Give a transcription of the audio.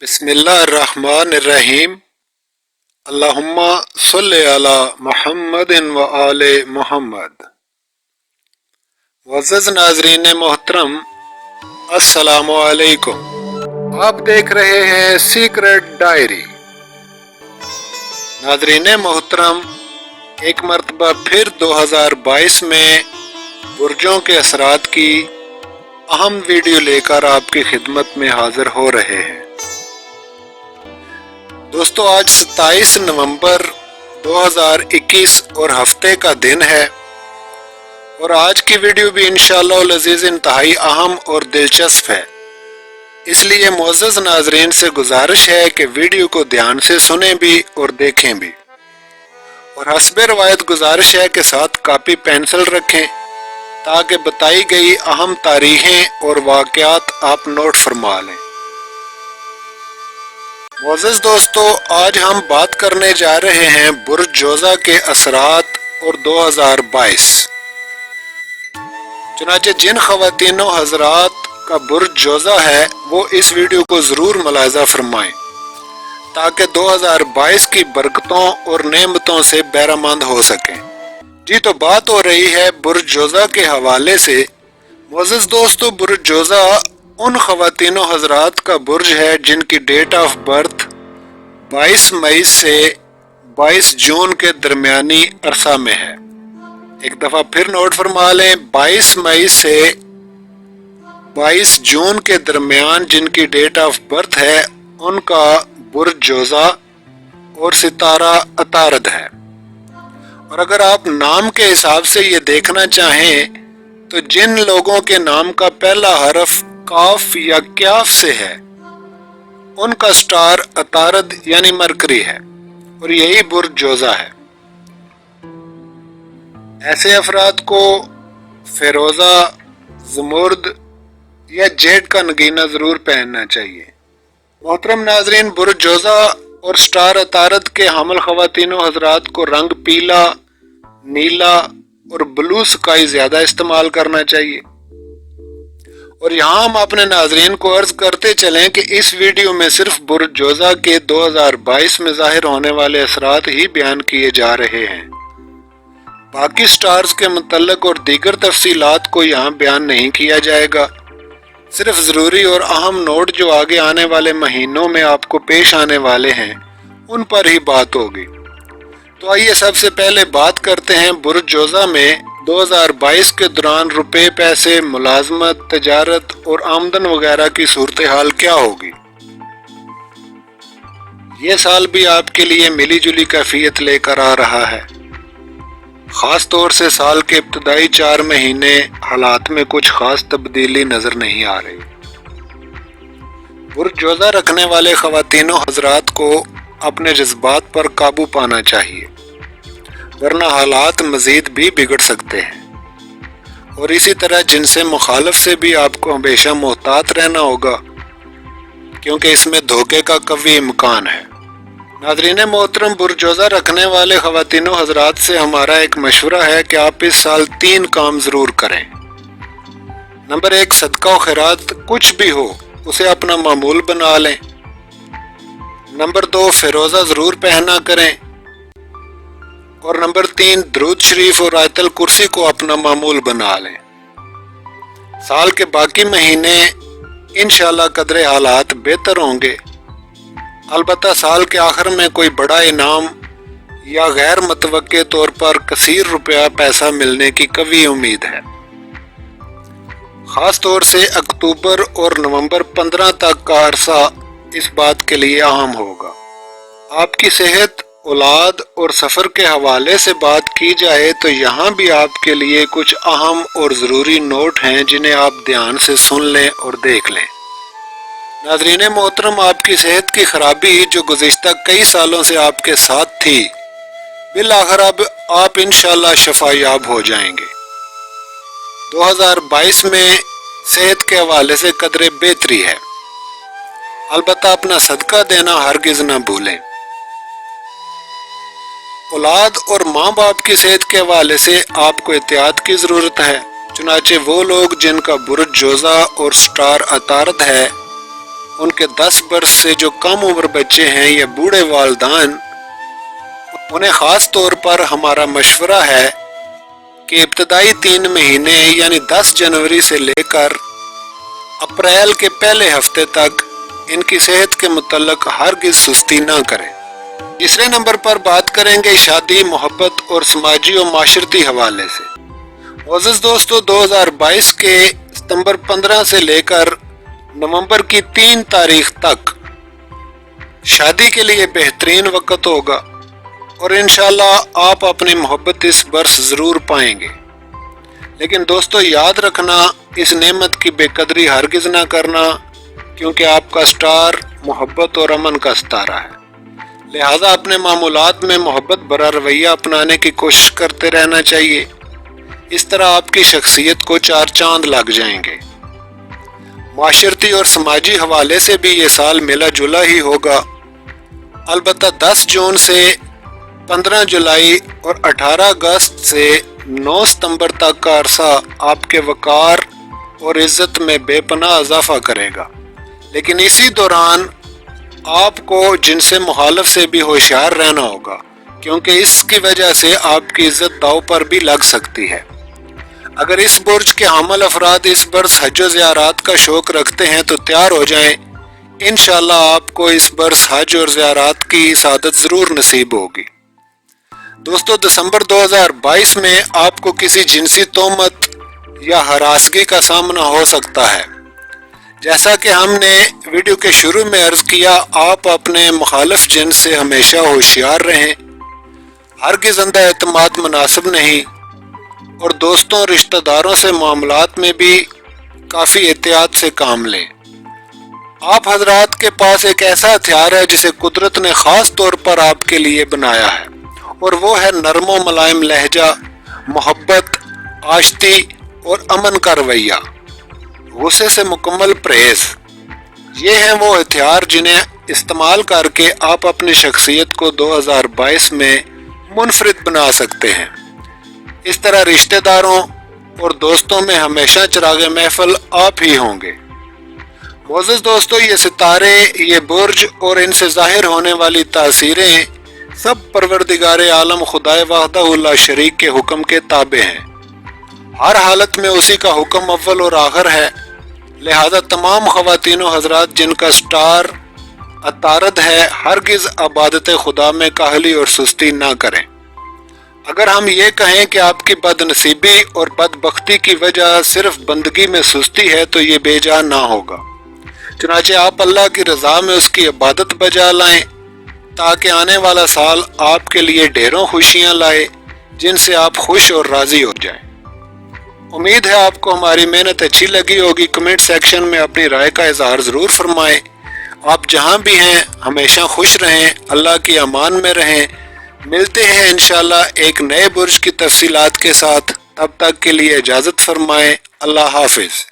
बिस्मिल्लाहिर्रहमानिर्रहीम। अल्लाहुम्मा सल्लि अला मुहम्मदिन व आले मुहम्मद। मुअज़्ज़ज़ नाज़रीन मोहतरम, अस्सलामु अलैकुम। आप देख रहे हैं सीक्रेट डायरी। नाज़रीन मोहतरम, एक मरतबा फिर 2022 में बुर्जों के असरात की अहम वीडियो लेकर आपकी खिदमत में हाजिर हो रहे हैं। दोस्तों, आज 27 नवंबर 2021 और हफ्ते का दिन है और आज की वीडियो भी इंशाअल्लाह अज़ीज़ इंतहाई अहम और दिलचस्प है। इसलिए मुअज़्ज़ज़ नाज़रीन से गुजारिश है कि वीडियो को ध्यान से सुनें भी और देखें भी, और हस्बे रवायत गुजारिश है कि साथ कापी पेंसिल रखें ताकि बताई गई अहम तारीखें और वाक़यात आप नोट फरमा लें। मुअज़्ज़ज़ दोस्तों, आज हम बात करने जा रहे हैं बुर्ज जोज़ा के असरात और 2022। चुनांचे जिन ख़वातीनो हज़रात का बुर्ज जोज़ा है वो इस वीडियो को ज़रूर मुलाहिज़ा फरमाएं ताकि 2022 की बरकतों और नेमतों से बहरामंद हो सकें। जी, तो बात हो रही है बुर्ज जोज़ा के हवाले से। मुअज़्ज़ज़ दोस्तों, बुर्ज जोज़ा उन ख़वातीनो हज़रात का बुर्ज है जिनकी डेट ऑफ बर्थ 22 मई से 22 जून के दरमियानी अरसा में है। एक दफ़ा फिर नोट फरमा लें, 22 मई से 22 जून के दरमियान जिनकी डेट ऑफ बर्थ है उनका बुर्ज जोज़ा और सितारा अतारद है। और अगर आप नाम के हिसाब से ये देखना चाहें तो जिन लोगों के नाम का पहला हरफ काफ या क्याफ से है उनका स्टार अतारद यानी मरकरी है और यही बुर्ज जोज़ा है। ऐसे अफराद को फेरोज़ा, ज़मुर्द या जेड का नगीना ज़रूर पहनना चाहिए। मोहतरम नाज़रीन, बुर्ज जोज़ा और स्टार अतारद के हामिल ख़वातीनो हज़रात को रंग पीला, नीला और ब्लू स्काई ज़्यादा इस्तेमाल करना चाहिए। और यहाँ हम अपने नाज़रीन को अर्ज़ करते चलें कि इस वीडियो में सिर्फ बुर्ज जोज़ा के 2022 में ज़ाहिर होने वाले असरात ही बयान किए जा रहे हैं। बाकी स्टार्स के मुतल्लिक़ और दीगर तफसीलात को यहाँ बयान नहीं किया जाएगा। सिर्फ ज़रूरी और अहम नोट जो आगे आने वाले महीनों में आपको पेश आने वाले हैं उन पर ही बात होगी। तो आइए सबसे पहले बात करते हैं बुर्ज जोज़ा में 2022 के दौरान रुपए, पैसे, मुलाजमत, तजारत और आमदन वगैरह की सूरत हाल क्या होगी। ये साल भी आपके लिए मिली जुली कैफियत लेकर आ रहा है। ख़ास तौर से साल के इब्तदाई 4 महीने हालात में कुछ ख़ास तब्दीली नज़र नहीं आ रही। बुर्ज जोज़ा रखने वाले ख़वातीनो हज़रात को अपने जज्बात पर काबू पाना चाहिए, वरना हालात मज़ीद भी बिगड़ सकते हैं। और इसी तरह जिनसे मुखालिफ से भी आपको हमेशा मोहतात रहना होगा क्योंकि इसमें धोखे का कवी इम्कान है। नाज़रीन मोहतरम, बुर्ज जोज़ा रखने वाले ख़वातीनो हज़रात से हमारा एक मशवरा है कि आप इस साल 3 काम ज़रूर करें। नंबर 1, सदका व खैरात कुछ भी हो उसे अपना मामूल बना लें। नंबर 2, फिरोज़ा ज़रूर पहना करें। और नंबर 3, दुरूद शरीफ और आयतल कुर्सी को अपना मामूल बना लें। साल के बाकी महीने इंशाअल्लाह कदरे हालात बेहतर होंगे। अलबत्ता साल के आखिर में कोई बड़ा इनाम या गैर मुतवक्के तौर पर कसीर रुपया पैसा मिलने की कवी उम्मीद है। ख़ास तौर से अक्टूबर और नवंबर 15 तक का अरसा इस बात के लिए अहम होगा। आपकी सेहत, औलाद और सफ़र के हवाले से बात की जाए तो यहाँ भी आपके लिए कुछ अहम और ज़रूरी नोट हैं जिन्हें आप ध्यान से सुन लें और देख लें। नाज़रीन मोहतरम, आपकी सेहत की खराबी जो गुज़िश्ता कई सालों से आपके साथ थी, बिलाखिर अब आप इंशाअल्लाह शफायाब हो जाएंगे। 2022 में सेहत के हवाले से कदरे बेहतरी है। अलबत्ता अपना सदका देना हरगिज़ न भूलें। औलाद और माँ बाप की सेहत के हवाले से आपको एहतियात की ज़रूरत है। चुनाचे वो लोग जिनका बुर्ज जोज़ा और स्टार अतारद है ان کے 10 برس سے جو کم عمر بچے ہیں یا بوڑھے والدین، انہیں خاص طور پر ہمارا مشورہ ہے کہ ابتدائی 3 مہینے یعنی 10 جنوری سے لے کر اپریل کے پہلے ہفتے تک ان کی صحت کے متعلق ہرگز سستی نہ کریں۔ تیسرے نمبر پر بات کریں گے شادی، محبت اور سماجی و معاشرتی حوالے سے۔ معزز دوستو، 2022 کے ستمبر 15 سے لے کر نومبر کی 3 تاریخ تک شادی کے لیے بہترین وقت ہوگا اور انشاءاللہ آپ اپنی محبت اس برس ضرور پائیں گے۔ لیکن دوستو یاد رکھنا، اس نعمت کی بے قدری ہرگز نہ کرنا، کیونکہ آپ کا سٹار محبت اور امن کا ستارہ ہے۔ لہذا اپنے معمولات میں محبت بھرا رویہ اپنانے کی کوشش کرتے رہنا چاہیے۔ اس طرح آپ کی شخصیت کو 4 چاند لگ جائیں گے۔ معاشرتی اور سماجی حوالے سے بھی یہ سال ملا جلا ہی ہوگا۔ البتہ 10 جون سے 15 جولائی اور 18 اگست سے 9 ستمبر تک کا عرصہ آپ کے وقار اور عزت میں بے پناہ اضافہ کرے گا، لیکن اسی دوران آپ کو جن سے مخالف سے بھی ہوشیار رہنا ہوگا، کیونکہ اس کی وجہ سے آپ کی عزت داؤ پر بھی لگ سکتی ہے۔ اگر اس برج کے حامل افراد اس برس حج و زیارات کا شوق رکھتے ہیں تو تیار ہو جائیں، انشاءاللہ آپ کو اس برس حج اور زیارات کی سعادت ضرور نصیب ہوگی۔ دوستو، دسمبر 2022 میں آپ کو کسی جنسی تہمت یا ہراسگی کا سامنا ہو سکتا ہے۔ جیسا کہ ہم نے ویڈیو کے شروع میں عرض کیا، آپ اپنے مخالف جنس سے ہمیشہ ہوشیار رہیں، ہرگز اندھا اعتماد مناسب نہیں، اور دوستوں رشتہ داروں سے معاملات میں بھی کافی احتیاط سے کام لیں۔ آپ حضرات کے پاس ایک ایسا ہتھیار ہے جسے قدرت نے خاص طور پر آپ کے لیے بنایا ہے، اور وہ ہے نرم و ملائم لہجہ، محبت، آشتی اور امن کا رویہ، غصے سے مکمل پرہیز۔ یہ ہیں وہ ہتھیار جنہیں استعمال کر کے آپ اپنی شخصیت کو 2022 میں منفرد بنا سکتے ہیں۔ اس طرح رشتہ داروں اور دوستوں میں ہمیشہ چراغ محفل آپ ہی ہوں گے۔ معزز دوستو، یہ ستارے، یہ برج اور ان سے ظاہر ہونے والی تاثیریں سب پروردگار عالم خدائے وحدہ لا شریک کے حکم کے تابع ہیں۔ ہر حالت میں اسی کا حکم اول اور آخر ہے۔ لہذا تمام خواتین و حضرات جن کا سٹار عطارد ہے، ہرگز عبادت خدا میں کاہلی اور سستی نہ کریں۔ اگر ہم یہ کہیں کہ آپ کی بد نصیبی اور بدبختی کی وجہ صرف بندگی میں سستی ہے تو یہ بے جا نہ ہوگا۔ چنانچہ آپ اللہ کی رضا میں اس کی عبادت بجا لائیں تاکہ آنے والا سال آپ کے لیے ڈھیروں خوشیاں لائے جن سے آپ خوش اور راضی ہو جائیں۔ امید ہے آپ کو ہماری محنت اچھی لگی ہوگی۔ کمنٹ سیکشن میں اپنی رائے کا اظہار ضرور فرمائیں۔ آپ جہاں بھی ہیں ہمیشہ خوش رہیں، اللہ کی امان میں رہیں۔ ملتے ہیں انشاءاللہ ایک نئے برج کی تفصیلات کے ساتھ، تب تک کے لیے اجازت فرمائیں۔ اللہ حافظ۔